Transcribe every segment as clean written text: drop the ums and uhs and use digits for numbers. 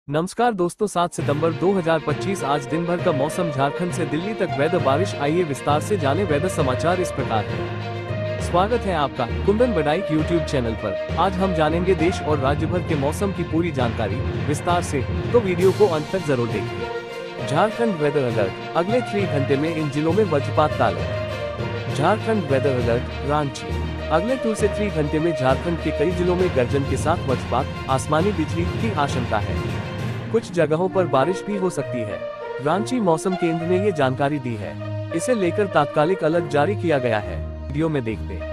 नमस्कार दोस्तों, 7 सितंबर 2025 आज दिन भर का मौसम झारखंड से दिल्ली तक वेदर बारिश। आइए विस्तार से जाने वेदर समाचार इस प्रकार है। स्वागत है आपका कुंदन बडाइक यूट्यूब चैनल पर। आज हम जानेंगे देश और राज्य भर के मौसम की पूरी जानकारी विस्तार से, तो वीडियो को अंत तक जरूर देखिए। झारखंड वेदर अलर्ट, अगले 3 घंटे में इन जिलों में वज्रपात का alert. Jharkhand weather alert Ranchi, अगले 2 से 3 घंटे में झारखंड के कई जिलों में गर्जन के साथ वज्रपात, आसमानी बिजली की आशंका है। कुछ जगहों पर बारिश भी हो सकती है। रांची मौसम केंद्र ने ये जानकारी दी है। इसे लेकर तात्कालिक अलर्ट जारी किया गया है। वीडियो में देखते हैं।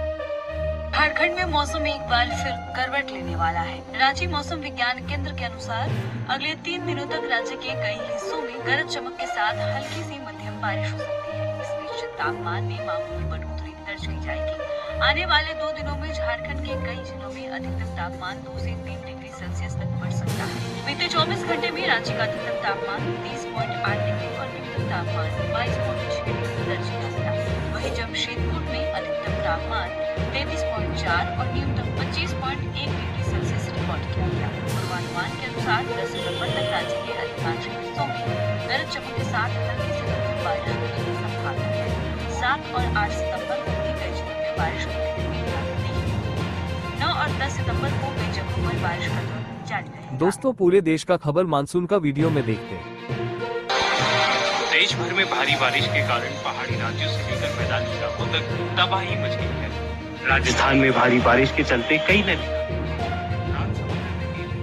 झारखंड में मौसम एक बार फिर करवट लेने वाला है। रांची मौसम विज्ञान केंद्र के अनुसार अगले 3 दिनों तक राज्य के कई हिस्सों में गरज चमक के साथ हल्की सी मध्यम बारिश हो सकती है। इस बीच तापमान में मामूली बढ़ोतरी दर्ज की जाएगी। आने वाले 2 दिनों में झारखंड के कई जिलों में अधिकतम तापमान 2 से 3 डिग्री सेल्सियस तक बढ़ सकता है। बीते 24 घंटे में रांची का अधिकतम तापमान 30.8 डिग्री और न्यूनतम तापमान 22.6 डिग्री दर्ज किया गया। वहीं जमशेदपुर में अधिकतम तापमान 33.4 और न्यूनतम 25.1 डिग्री सेल्सियस रिकॉर्ड किया गया। पूर्वानुमान के अनुसार 10 सितंबर तक राज्य के अधिकांश हिस्सों में गरज चमक के साथ हल्की से मध्यम बारिश होने की संभावना है। 7 और 8 सितंबर को भी कई जिलों में बारिश होने की उम्मीद नहीं। 9 और 10 सितंबर को कई जगहों पर बारिश का दौर जारी रहेगा। दोस्तों, पूरे देश का खबर मानसून का वीडियो में देखते हैं। देश भर में भारी बारिश के कारण पहाड़ी राज्यों से लेकर मैदानी इलाकों तक तबाही मच गई है। राजस्थान में भारी बारिश के चलते कई नदी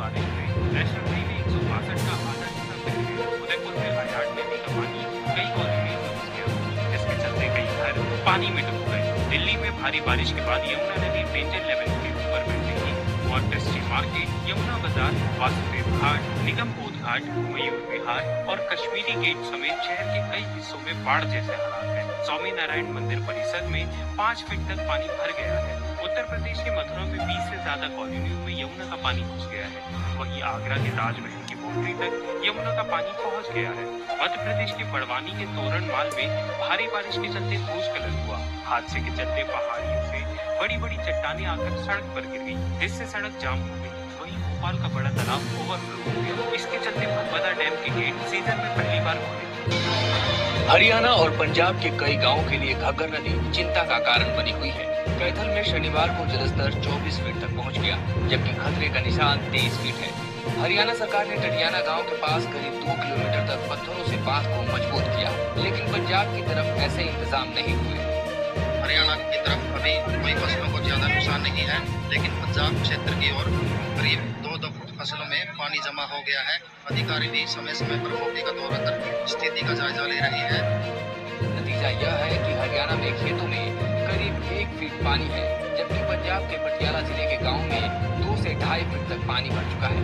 बारिश में नेशनल हाईवे 162 का आधा हिस्सा बह गया। उदयपुर में हायाट नदी का पानी कई कॉलोनियों में घुस गया, जिसके चलते कई घर पानी में डूब गए। दिल्ली में भारी बारिश के बाद यमुना नदी डेंजर लेवल के ऊपर बह गई और टेस्टी मार्केट, यमुना बाजार, वासुदेव घाट, निगम बोध घाट, मयूर विहार और कश्मीरी गेट समेत शहर के कई हिस्सों में बाढ़ जैसे हालात हैं। स्वामी नारायण मंदिर परिसर में 5 फीट तक पानी भर गया है। उत्तर प्रदेश के मथुरा में 20 से ज्यादा कॉलोनियों में यमुना का पानी घुस गया है। वहीं आगरा के ताजमहल की बाउंड्री तक यमुना का पानी पहुंच गया है। मध्य प्रदेश के बड़वानी के तोरण माल में भारी बारिश के चलते भूस्खलन हुआ। हादसे के चलते पहाड़ियों से बड़ी बड़ी चट्टानें आकर सड़क पर गिर गई, जिससे सड़क जाम हो गई। वहीं भोपाल का बड़ा तालाब ओवरफ्लो हो गया। इसके चलते भगवदा डैम के गेट सीजन में पहली बार खोले। हरियाणा और पंजाब के कई गांवों के लिए घग्गर नदी चिंता का कारण बनी हुई है। कैथल में शनिवार को जलस्तर 24 फीट तक पहुंच गया, जबकि खतरे का निशान 23 फीट है। हरियाणा सरकार ने टटियाना गांव के पास करीब 2 किलोमीटर तक पत्थरों से बांध को मजबूत किया, लेकिन पंजाब की तरफ ऐसे इंतजाम नहीं हुए। हरियाणा की तरफ अभी कोई फसलों को ज्यादा नुकसान नहीं है, लेकिन पंजाब क्षेत्र की ओर करीब 2 फुट फसलों में पानी जमा हो गया है। अधिकारी भी समय समय पर मौके का दौरा कर स्थिति का जायजा ले रहे हैं। नतीजा यह है कि हरियाणा में खेतों में करीब 1 फीट पानी है, जबकि पंजाब के पटियाला जिले के गाँव में 2 से 2.5 फीट तक पानी भर चुका है।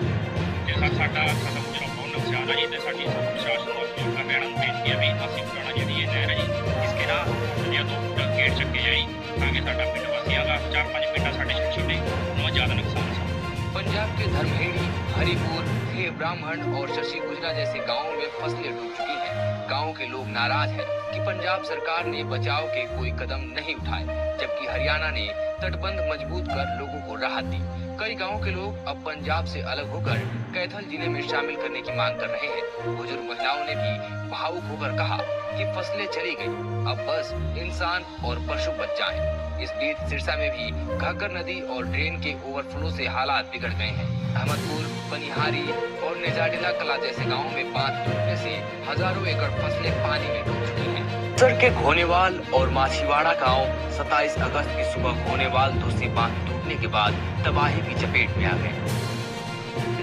पंजाब के धर्महेड़ी, हरिपुर, हे ब्राह्मण और शशि गुजरा जैसे गांवों में फसलें डूब चुकी हैं। गांव के लोग नाराज हैं कि पंजाब सरकार ने बचाव के कोई कदम नहीं उठाए, जबकि हरियाणा ने तटबंध मजबूत कर लोगों को राहत दी। कई गांवों के लोग अब पंजाब से अलग होकर कैथल जिले में शामिल करने की मांग कर रहे हैं। बुजुर्ग महिलाओं ने भी भावुक होकर कहा कि फसलें चली गई, अब बस इंसान और पशु बच जाएं। इस बीच सिरसा में भी घग्गर नदी और ड्रेन के ओवरफ्लो से हालात बिगड़ गए हैं। अहमदपुर, पनिहारी और नेजाडिला कला जैसे गांवों में बांध टूटने से हजारों एकड़ फसलें पानी में डूब चुकी हैं। सर के घोनेवाल और माछीवाड़ा गांव 27 अगस्त की सुबह घोनेवाल दूसरी बांध टूटने के बाद तबाही की चपेट में आ गए।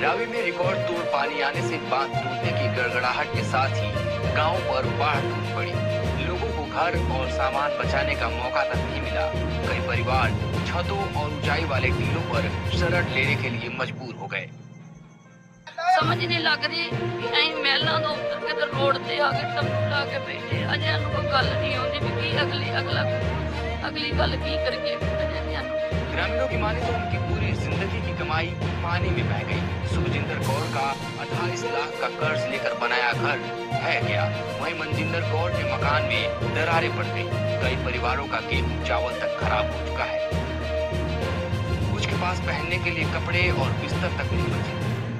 रावी में रिकॉर्ड तोड़ पानी आने से बांध टूटने की गड़गड़ाहट के साथ ही गांव पर बाढ़ टूट पड़ी। लोगों को घर और सामान बचाने का मौका तक नहीं मिला। कई परिवार छतों और ऊंचाई वाले टीलों पर शरण लेने के लिए मजबूर हो गए। समझ नहीं लग रही कि ਅਸੀਂ ਮਹਿਲਾਂ ਤੋਂ ਉੱਤਰ ਕੇ ਤੇ ਰੋਡ ਤੇ ਆ ਕੇ ਤੰਬੂ ਲਾ ਕੇ ਬੈਠੇ। ਅਜੇ ਸਾਨੂੰ ਕੋਈ ਗੱਲ नहीं ਆਉਂਦੀ ਵੀ ਕੀ अगली गल की करिए। ग्रामीणों की माने तो उनकी पूरी जिंदगी की कमाई पानी में बह गई। सुखजिंदर कौर का 28 लाख का कर्ज लेकर बनाया घर ढह गया। वहीं मनजिंदर कौर के मकान में दरारें पड़ गई। कई परिवारों का गेहूं चावल तक खराब हो चुका है। कुछ के पास पहनने के लिए कपड़े और बिस्तर तक नहीं बचे।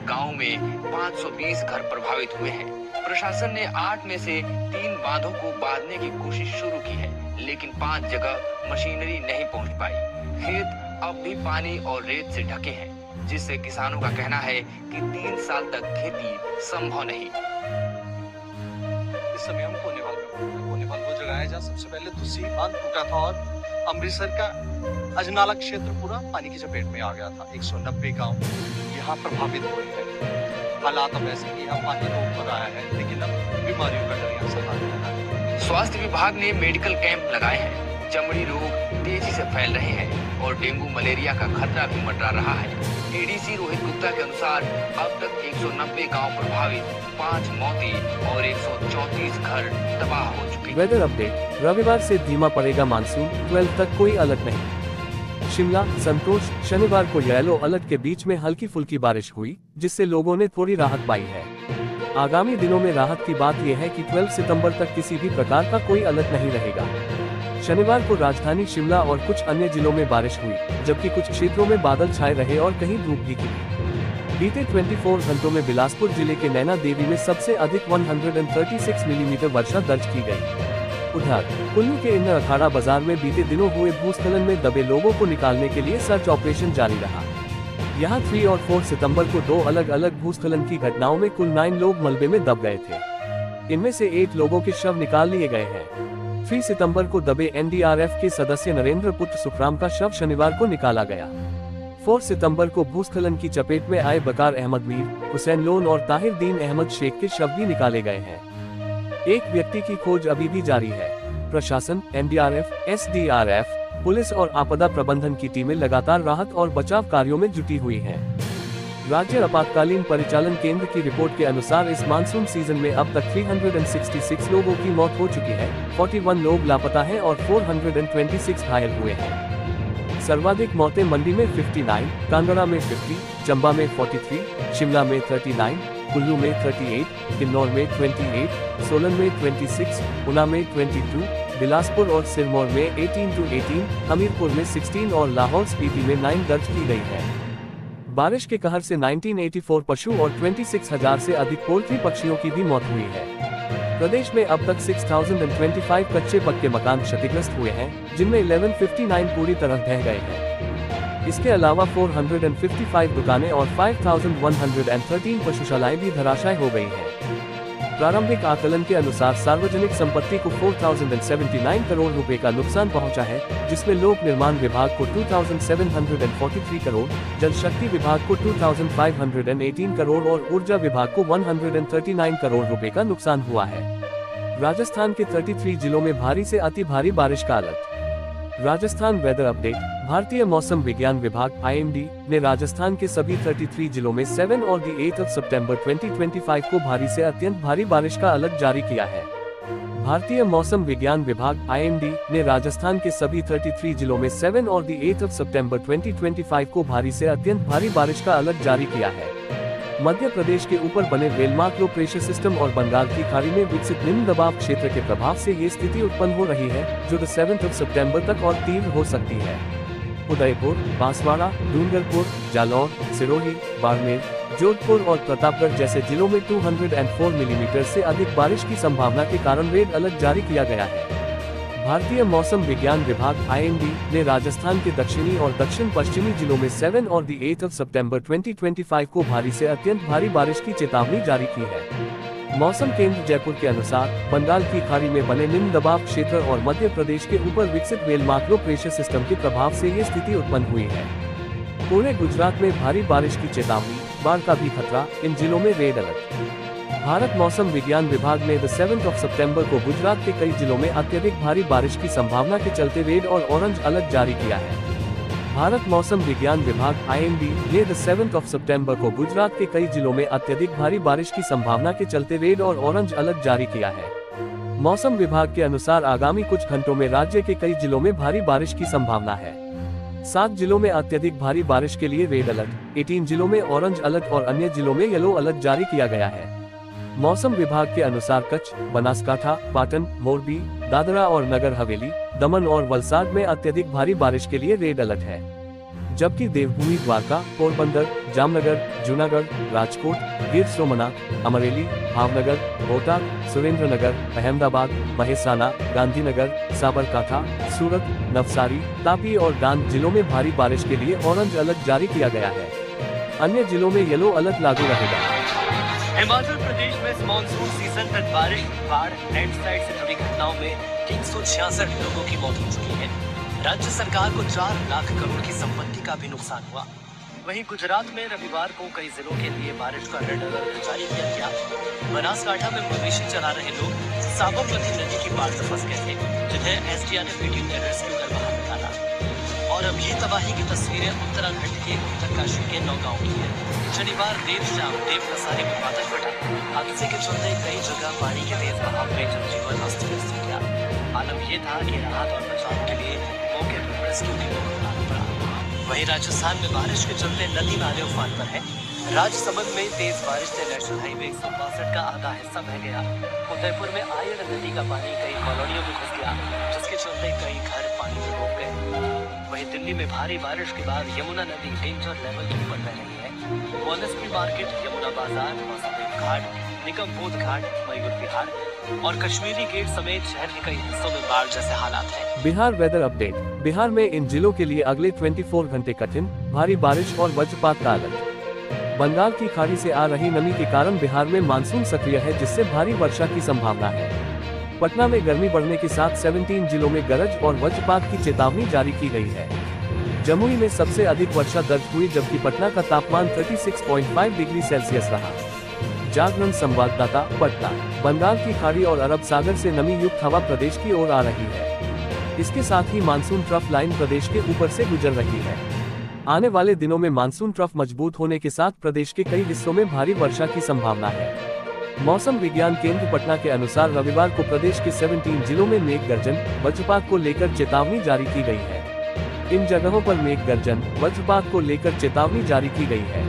गाँव में 520 घर प्रभावित हुए हैं। प्रशासन ने 8 में से 3 बांधों को बांधने की कोशिश शुरू की है, लेकिन 5 जगह मशीनरी नहीं पहुंच पाई। खेत अब भी पानी और रेत से ढके हैं, जिससे किसानों का कहना है कि 3 साल तक खेती संभव नहीं। इस समय हम कोनेवाल वो जगह है जहाँ सबसे पहले तुलसी बांध टूटा था और अमृतसर का अजनाला क्षेत्र पूरा पानी की चपेट में आ गया था। 190 गांव यहाँ प्रभावित हुए हैं। हालात अब ऐसे कि यहाँ पानी तो ऊपर आया है, लेकिन अब बीमारियों का डर यहाँ सता रहा है। स्वास्थ्य विभाग ने मेडिकल कैंप लगाए हैं। चमड़ी रोग तेजी से फैल रहे हैं और डेंगू मलेरिया का खतरा भी मंडरा रहा है। एडीसी रोहित गुप्ता के अनुसार अब तक 190 गांव प्रभावित, 5 मौतें और 134 घर तबाह हो चुके। Weather update. रविवार से धीमा पड़ेगा मानसून, 12 तक कोई अलर्ट नहीं। शिमला, संतोष। शनिवार को येलो अलर्ट के बीच में हल्की फुल्की बारिश हुई, जिससे लोगों ने थोड़ी राहत पाई है। आगामी दिनों में राहत की बात यह है कि 12 सितंबर तक किसी भी प्रकार का कोई अलर्ट नहीं रहेगा। शनिवार को राजधानी शिमला और कुछ अन्य जिलों में बारिश हुई, जबकि कुछ क्षेत्रों में बादल छाए रहे और कहीं धूप भी खिली। बीते 24 घंटों में बिलासपुर जिले के नैना देवी में सबसे अधिक 136 मिलीमीटर वर्षा दर्ज की गई। उधर कुल्लू के इन्ना अखाड़ा बाजार में बीते दिनों हुए भूस्खलन में दबे लोगों को निकालने के लिए सर्च ऑपरेशन जारी रहा। यहां 3 और 4 सितंबर को 2 अलग अलग भूस्खलन की घटनाओं में कुल 9 लोग मलबे में दब गए थे। इनमें से 8 लोगों के शव निकाल लिए गए हैं। 3 सितंबर को दबे एनडीआरएफ के सदस्य नरेंद्र पुत्र सुखराम का शव शनिवार को निकाला गया। 4 सितंबर को भूस्खलन की चपेट में आए बकार अहमद मीर, हुसैन लोन और ताहिर दीन अहमद शेख के शव भी निकाले गए हैं। एक व्यक्ति की खोज अभी भी जारी है। प्रशासन, एनडीआरएफ, एसडीआरएफ, पुलिस और आपदा प्रबंधन की टीमें लगातार राहत और बचाव कार्यों में जुटी हुई हैं। राज्य आपातकालीन परिचालन केंद्र की रिपोर्ट के अनुसार इस मानसून सीजन में अब तक 366 लोगों की मौत हो चुकी है, 41 लोग लापता हैं और 426 घायल हुए हैं। सर्वाधिक मौतें मंडी में 59, कांगड़ा में 50, चंबा में 43, शिमला में 39, कुल्लू में 38, किन्नौर में 28, सोलन में 26, ऊना में 22, बिलासपुर और सिरमौर में 18, हमीरपुर में 16 और लाहौल स्पीति में 9 दर्ज की गई है। बारिश के कहर से 1984 पशु और 26,000 से अधिक पोल्ट्री पक्षियों की भी मौत हुई है। प्रदेश में अब तक 6025 कच्चे पक्के मकान क्षतिग्रस्त हुए हैं, जिनमें 1159 पूरी तरह ढह गए हैं। इसके अलावा 455 दुकानें और 5113 पशुशालाएं भी धराशायी हो गई हैं। प्रारंभिक आकलन के अनुसार सार्वजनिक संपत्ति को 4079 करोड़ रुपए का नुकसान पहुंचा है, जिसमें लोक निर्माण विभाग को 2743 करोड़, जल शक्ति विभाग को 2518 करोड़ और ऊर्जा विभाग को 139 करोड़ रुपए का नुकसान हुआ है। राजस्थान के 33 जिलों में भारी से अति भारी बारिश का अलर्ट। Rajasthan weather update. भारतीय मौसम विज्ञान विभाग (IMD) ने राजस्थान के सभी 33 जिलों में 7 और 8 सितंबर 2025 को भारी से अत्यंत भारी बारिश का अलर्ट जारी किया है। भारतीय मौसम विज्ञान विभाग (IMD) ने राजस्थान के सभी 33 जिलों में 7 और 8 सितंबर 2025 को भारी से अत्यंत भारी बारिश का अलर्ट जारी किया है। मध्य प्रदेश के ऊपर बने वेलमार्क लो प्रेशर सिस्टम और बंगाल की खाड़ी में विकसित निम्न दबाव क्षेत्र के प्रभाव से ये स्थिति उत्पन्न हो रही है, जो 7 सितंबर तक और तीव्र हो सकती है। उदयपुर, बांसवाड़ा, डूंगरपुर, जालौर, सिरोही, बाड़मेर, जोधपुर और प्रतापगढ़ जैसे जिलों में 204 मिलीमीटर से अधिक बारिश की संभावना के कारण रेड अलर्ट जारी किया गया है। भारतीय मौसम विज्ञान विभाग (IMD) ने राजस्थान के दक्षिणी और दक्षिण पश्चिमी जिलों में 7 और 8 सितंबर 2025 को भारी से अत्यंत भारी बारिश की चेतावनी जारी की है। मौसम केंद्र जयपुर के अनुसार बंगाल की खाड़ी में बने निम्न दबाव क्षेत्र और मध्य प्रदेश के ऊपर विकसित वेलमार्क लो प्रेशर सिस्टम के प्रभाव से ये स्थिति उत्पन्न हुई है। पूरे गुजरात में भारी बारिश की चेतावनी, बाढ़ का भी खतरा, इन जिलों में रेड अलर्ट। भारत मौसम विज्ञान विभाग ने 7 सितंबर को गुजरात के कई जिलों में अत्यधिक भारी बारिश की संभावना के चलते रेड और ऑरेंज अलर्ट जारी किया है। भारत मौसम विज्ञान विभाग (IMD) ने 7 सितंबर को गुजरात के कई जिलों में अत्यधिक भारी बारिश की संभावना के चलते रेड और ऑरेंज अलर्ट जारी किया है। मौसम विभाग के अनुसार आगामी कुछ घंटों में राज्य के कई जिलों में भारी बारिश की संभावना है। 7 जिलों में अत्यधिक भारी बारिश के लिए रेड अलर्ट, 18 जिलों में ऑरेंज अलर्ट और अन्य जिलों में येलो अलर्ट जारी किया गया है। मौसम विभाग के अनुसार कच्छ, बनासकांठा, पाटन, मोरबी, दादरा और नगर हवेली, दमन और वलसाड में अत्यधिक भारी बारिश के लिए रेड अलर्ट है। जबकि देवभूमि द्वारका, पोरबंदर, जामनगर, जूनागढ़, राजकोट, गिर सोमनाथ, अमरेली, भावनगर, कोटा, सुरेंद्रनगर, अहमदाबाद, महेसाना, गांधीनगर, साबरकांठा, सूरत, नवसारी, तापी और डांग जिलों में भारी बारिश के लिए ऑरेंज अलर्ट जारी किया गया है। अन्य जिलों में येलो अलर्ट लागू रहेगा। हिमाचल प्रदेश में इस मानसून सीजन तक बारिश, बाढ़, लैंडस्लाइड से जुड़ी घटनाओं में 366 लोगों की मौत हो चुकी है। राज्य सरकार को 4 लाख करोड़ की संपत्ति का भी नुकसान हुआ। वहीं गुजरात में रविवार को कई जिलों के लिए बारिश का रेड अलर्ट जारी किया गया। बनासकांठा में मवेशी चला रहे लोग साबरमती नदी की पार में फंस गए थे, जिन्हें एसडीआरएफ की टीम ने रेस्क्यू कर बाहर निकाला। और अब ये तबाही की तस्वीरें उत्तराखंड के उत्तरकाशी के नौगांव की है। शनिवार देर शाम देवकसारी में बादल फटा। हादसे के चलते कई जगह पानी के तेज बहाव में जनजीवन अस्त व्यस्त हो गया। आलम ये था कि राहत और बचाव के लिए मौके पर रेस्क्यू टीमों को बुलाना पड़ा। वहीं राजस्थान में बारिश के चलते नदी नाले उफान पर है। राजसमंद में तेज बारिश से नेशनल हाईवे 162 का आधा हिस्सा बह गया। उदयपुर में आयड़ नदी का पानी कई कॉलोनियों में घुस गया, जिसके चलते कई घर पानी में डूब गए। वहीं दिल्ली में भारी बारिश के बाद यमुना नदी डेंजर लेवल के ऊपर बह रही है। मॉनेस्ट्री मार्केट, यमुना बाजार, वासुदेव घाट, निगम बोध घाट, मयूर विहार और कश्मीरी गेट समेत शहर के कई हिस्सों में बाढ़ जैसे हालात हैं। Bihar weather update. बिहार में इन जिलों के लिए अगले 24 घंटे कठिन भारी बारिश और वज्रपात का अलर्ट। बंगाल की खाड़ी से आ रही नमी के कारण बिहार में मानसून सक्रिय है, जिससे भारी वर्षा की संभावना है। पटना में गर्मी बढ़ने के साथ 17 जिलों में गरज और वज्रपात की चेतावनी जारी की गई है। जमुई में सबसे अधिक वर्षा दर्ज हुई, जबकि पटना का तापमान 36.5 डिग्री सेल्सियस रहा। जागरण संवाददाता, पटना। बंगाल की खाड़ी और अरब सागर से नमी युक्त हवा प्रदेश की ओर आ रही है। इसके साथ ही मानसून ट्रफ लाइन प्रदेश के ऊपर से गुजर रही है। आने वाले दिनों में मानसून ट्रफ मजबूत होने के साथ प्रदेश के कई हिस्सों में भारी वर्षा की संभावना है। मौसम विज्ञान केंद्र पटना के अनुसार रविवार को प्रदेश के 17 जिलों में मेघ गर्जन, वज्रपात को लेकर चेतावनी जारी की गई है। इन जगहों पर मेघ गर्जन, वज्रपात को लेकर चेतावनी जारी की गई है।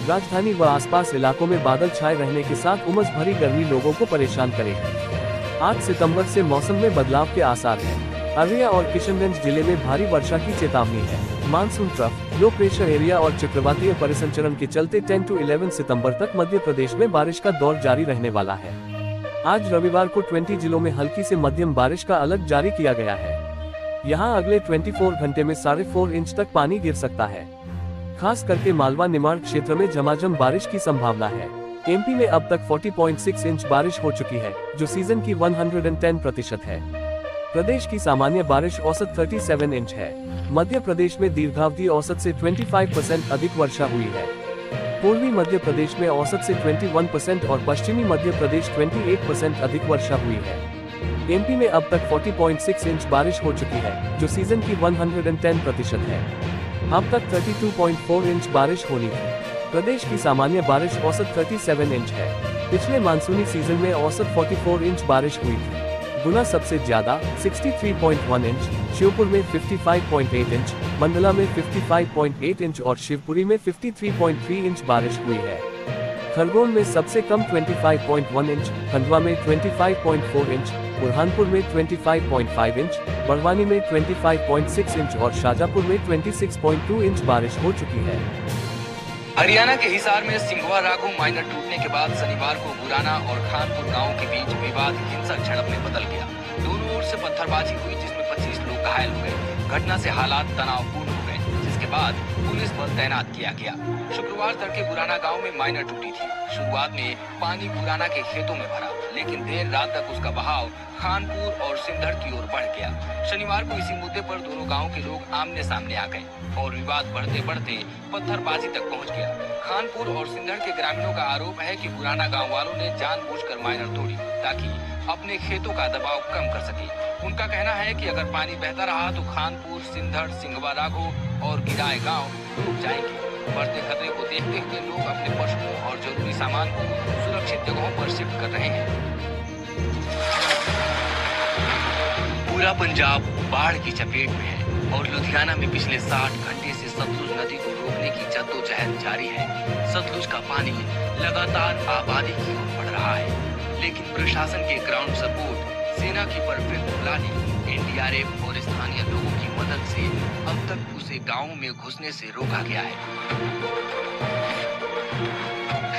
राजधानी व आसपास इलाकों में बादल छाए रहने के साथ उमस भरी गर्मी लोगों को परेशान करेगी। 8 सितंबर से मौसम में बदलाव के आसार हैं। अररिया और किशनगंज जिले में भारी वर्षा की चेतावनी है। Monsoon trough, low pressure area और चक्रवातीय परिसंचरण के चलते 10 से 11 सितंबर तक मध्य प्रदेश में बारिश का दौर जारी रहने वाला है। आज रविवार को 20 जिलों में हल्की से मध्यम बारिश का अलर्ट जारी किया गया है। यहाँ अगले 24 घंटे में 4.5 इंच तक पानी गिर सकता है। खास करके मालवा निमाड़ क्षेत्र में झमाझम बारिश की संभावना है। एमपी में अब तक 40.6 इंच बारिश हो चुकी है, जो सीजन की 110% है। प्रदेश की सामान्य बारिश औसत 37 इंच है। मध्य प्रदेश में दीर्घावधि औसत से 25% अधिक वर्षा हुई है। पूर्वी मध्य प्रदेश में औसत से 21% और पश्चिमी मध्य प्रदेश 28% अधिक वर्षा हुई है। एमपी में अब तक 40.6 इंच बारिश हो चुकी है, जो सीजन की 110% है। अब तक 32.4 इंच बारिश होनी थी। प्रदेश की सामान्य बारिश औसत 37 इंच है। पिछले मानसूनी सीजन में औसत 44 इंच बारिश हुई थी। गुना सबसे ज्यादा 63.1 इंच, श्योपुर में 55.8 इंच, मंडला में 55.8 इंच और शिवपुरी में 53.3 इंच बारिश हुई है। खरगोन में सबसे कम 25.1 इंच, खंडवा में 25.4 इंच, बुरहानपुर में 25.5 इंच, बड़वानी में 25.6 इंच और शाजापुर में 26.2 इंच बारिश हो चुकी है। हरियाणा के हिसार में सिंघवा राघो माइनर टूटने के बाद शनिवार को गुराना और खानपुर गांव के बीच विवाद हिंसक झड़प में बदल गया। दोनों ओर से पत्थरबाजी हुई, जिसमें 25 लोग घायल हो गए। घटना से हालात तनावपूर्ण हो गए, जिसके बाद पुलिस बल तैनात किया गया। शुक्रवार तड़के गुराना गांव में माइनर टूटी थी। शुरुआत में पानी गुराना के खेतों में भरा, लेकिन देर रात तक उसका बहाव खानपुर और सिंधड़ की ओर बढ़ गया। शनिवार को इसी मुद्दे पर दोनों गांव के लोग आमने सामने आ गए और विवाद बढ़ते बढ़ते पत्थरबाजी तक पहुंच गया। खानपुर और सिंधड़ के ग्रामीणों का आरोप है कि गुराना गांव वालों ने जानबूझकर माइनर तोड़ी ताकि अपने खेतों का दबाव कम कर सके। उनका कहना है कि अगर पानी बहता रहा तो खानपुर, सिंधड़, सिंघवा राघो और गिराए गांव डूब जाएंगे। बढ़ते खतरे को देखते हुए लोग अपने पशुओं और जरूरी सामान को सुरक्षित जगहों पर शिफ्ट कर रहे हैं। पूरा पंजाब बाढ़ की चपेट में है और लुधियाना में पिछले 60 घंटे से सतलुज नदी को रोकने की जद्दोजहद जारी है। सतलुज का पानी लगातार आबादी की ओर बढ़ रहा है, लेकिन प्रशासन के ग्राउंड सपोर्ट सेना की परफेक्ट प्लानिंग, एनडीआरएफ और स्थानीय लोगों की मदद से अब तक उसे गांव में घुसने से रोका गया है।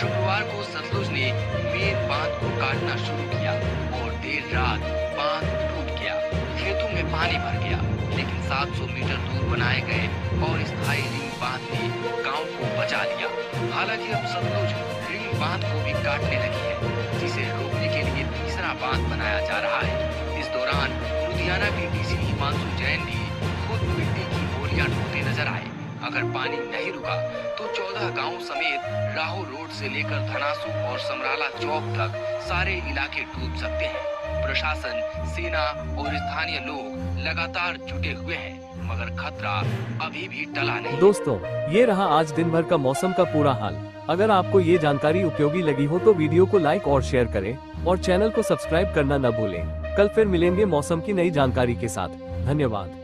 शुक्रवार को सतलुज ने मेन बांध को काटना शुरू किया और देर रात बांध टूट गया। खेतों में पानी भर गया, लेकिन 700 मीटर दूर बनाए गए और स्थायी रिंग बांध ने गांव को बचा लिया। हालांकि अब सतलुज रिंग बांध को भी काटने लगी है, जिसे रोकने के लिए तीसरा बांध बनाया जा रहा है। इस दौरान लुधियाना के डीसी हिमांशु जैन भी खुद मिट्टी की गोलियां ढोते नजर आए। अगर पानी नहीं रुका तो 14 गांव समेत राहो रोड से लेकर धनासू और समराला चौक तक सारे इलाके डूब सकते हैं। प्रशासन, सेना और स्थानीय लोग लगातार जुटे हुए हैं, मगर खतरा अभी भी टला नहीं। दोस्तों, ये रहा आज दिन भर का मौसम का पूरा हाल। अगर आपको ये जानकारी उपयोगी लगी हो तो वीडियो को लाइक और शेयर करें और चैनल को सब्सक्राइब करना न भूलें। कल फिर मिलेंगे मौसम की नई जानकारी के साथ। धन्यवाद।